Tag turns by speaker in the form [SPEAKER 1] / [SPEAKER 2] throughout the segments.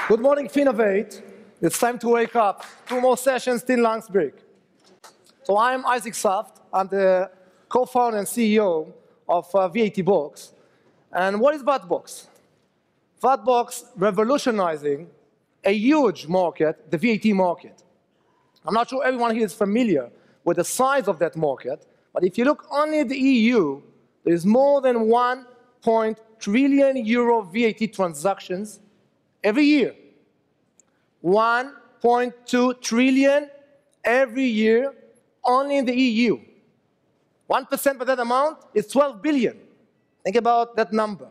[SPEAKER 1] Good morning, Finovate. It's time to wake up. 2 more sessions, 10 lunch break. So I'm Isaac Saft. I'm the co-founder and CEO of VATBox. And what is VATBox? VATBox revolutionizing a huge market, the VAT market. I'm not sure everyone here is familiar with the size of that market, but if you look only at the EU, there is more than 1 trillion euro VAT transactions every year. 1.2 trillion every year only in the EU. 1% of that amount is 12 billion. Think about that number.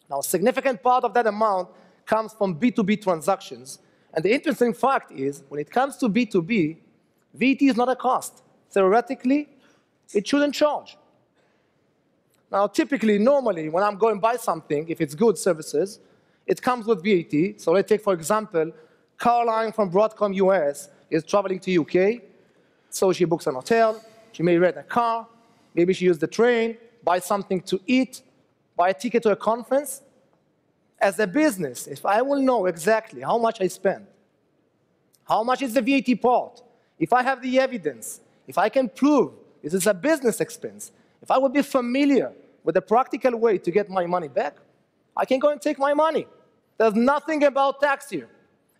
[SPEAKER 1] Now, a significant part of that amount comes from B2B transactions. And the interesting fact is, when it comes to B2B, VAT is not a cost. Theoretically, it shouldn't charge. Now, typically, normally, when I'm going to buy something, if it's goods, services, it comes with VAT. So let's take, for example, Caroline from Broadcom US is traveling to UK. So she books an hotel. She may rent a car. Maybe she uses the train, buy something to eat, buy a ticket to a conference. As a business, if I will know exactly how much I spend, how much is the VAT part, if I have the evidence, if I can prove this is a business expense, if I would be familiar with the practical way to get my money back, I can go and take my money. There's nothing about tax here.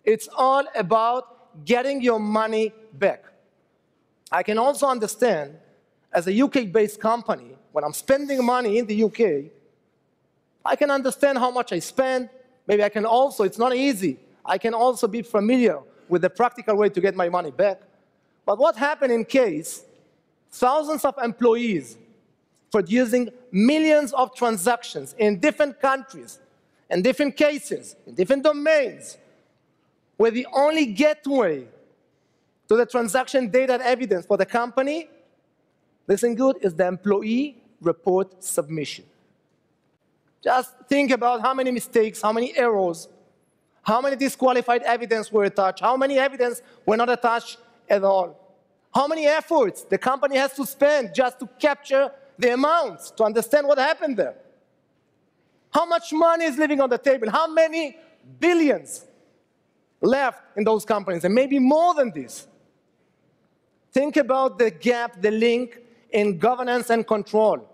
[SPEAKER 1] It's all about getting your money back. I can also understand, as a UK-based company, when I'm spending money in the UK, I can understand how much I spend. Maybe I can also, it's not easy, I can also be familiar with the practical way to get my money back. But what happens in case thousands of employees producing millions of transactions in different countries, in different cases, in different domains, where the only gateway to the transaction data and evidence for the company, listen good, is the employee report submission. Just think about how many mistakes, how many errors, how many disqualified evidence were attached, how many evidence were not attached at all, how many efforts the company has to spend just to capture the amounts, to understand what happened there. How much money is living on the table? How many billions left in those companies? And maybe more than this. Think about the gap, the link in governance and control.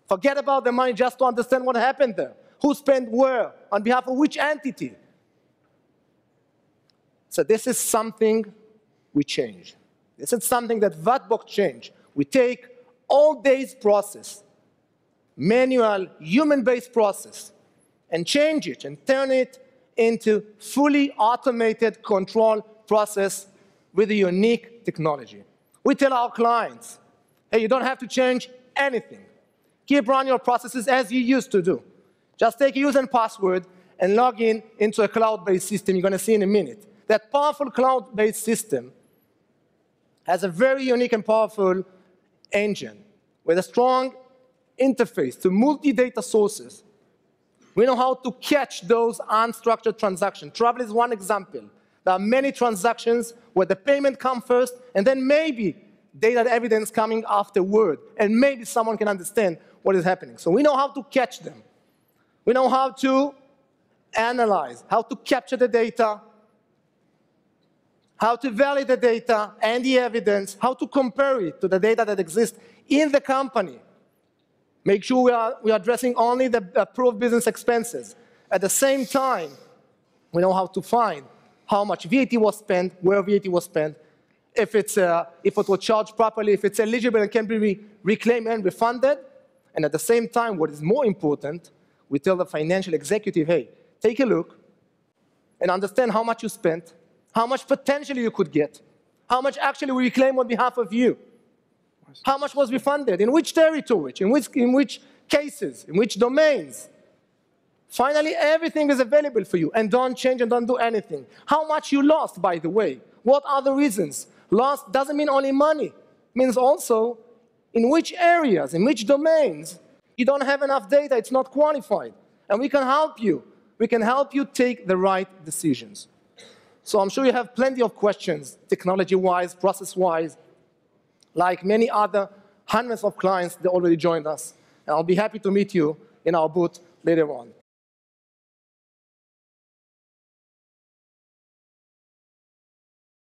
[SPEAKER 1] Forget about the money just to understand what happened there. Who spent where, on behalf of which entity. So this is something we change. This is something that VATBox changed. We take all day's process, manual, human-based process, and change it and turn it into fully automated control process with a unique technology. We tell our clients, hey, you don't have to change anything. Keep running your processes as you used to do. Just take a user and password and log in into a cloud-based system you're going to see in a minute. That powerful cloud-based system has a very unique and powerful engine with a strong interface to multi-data sources. We know how to catch those unstructured transactions. Travel is one example. There are many transactions where the payment comes first, and then maybe data and evidence coming afterward, and maybe someone can understand what is happening. So we know how to catch them. We know how to analyze, how to capture the data, how to validate the data and the evidence, how to compare it to the data that exists in the company. Make sure we are addressing only the approved business expenses. At the same time, we know how to find how much VAT was spent, where VAT was spent, if it was charged properly, if it's eligible and can be reclaimed and refunded. And at the same time, what is more important, we tell the financial executive, hey, take a look and understand how much you spent, how much potentially you could get, how much actually we reclaim on behalf of you, how much was refunded, in which territory, in which cases, in which domains. Finally, everything is available for you, and don't change and don't do anything. How much you lost, by the way? What are the reasons? Lost doesn't mean only money. It means also in which areas, in which domains, you don't have enough data, it's not qualified. And we can help you. We can help you take the right decisions. So I'm sure you have plenty of questions, technology-wise, process-wise, like many other hundreds of clients that already joined us. And I'll be happy to meet you in our booth later on.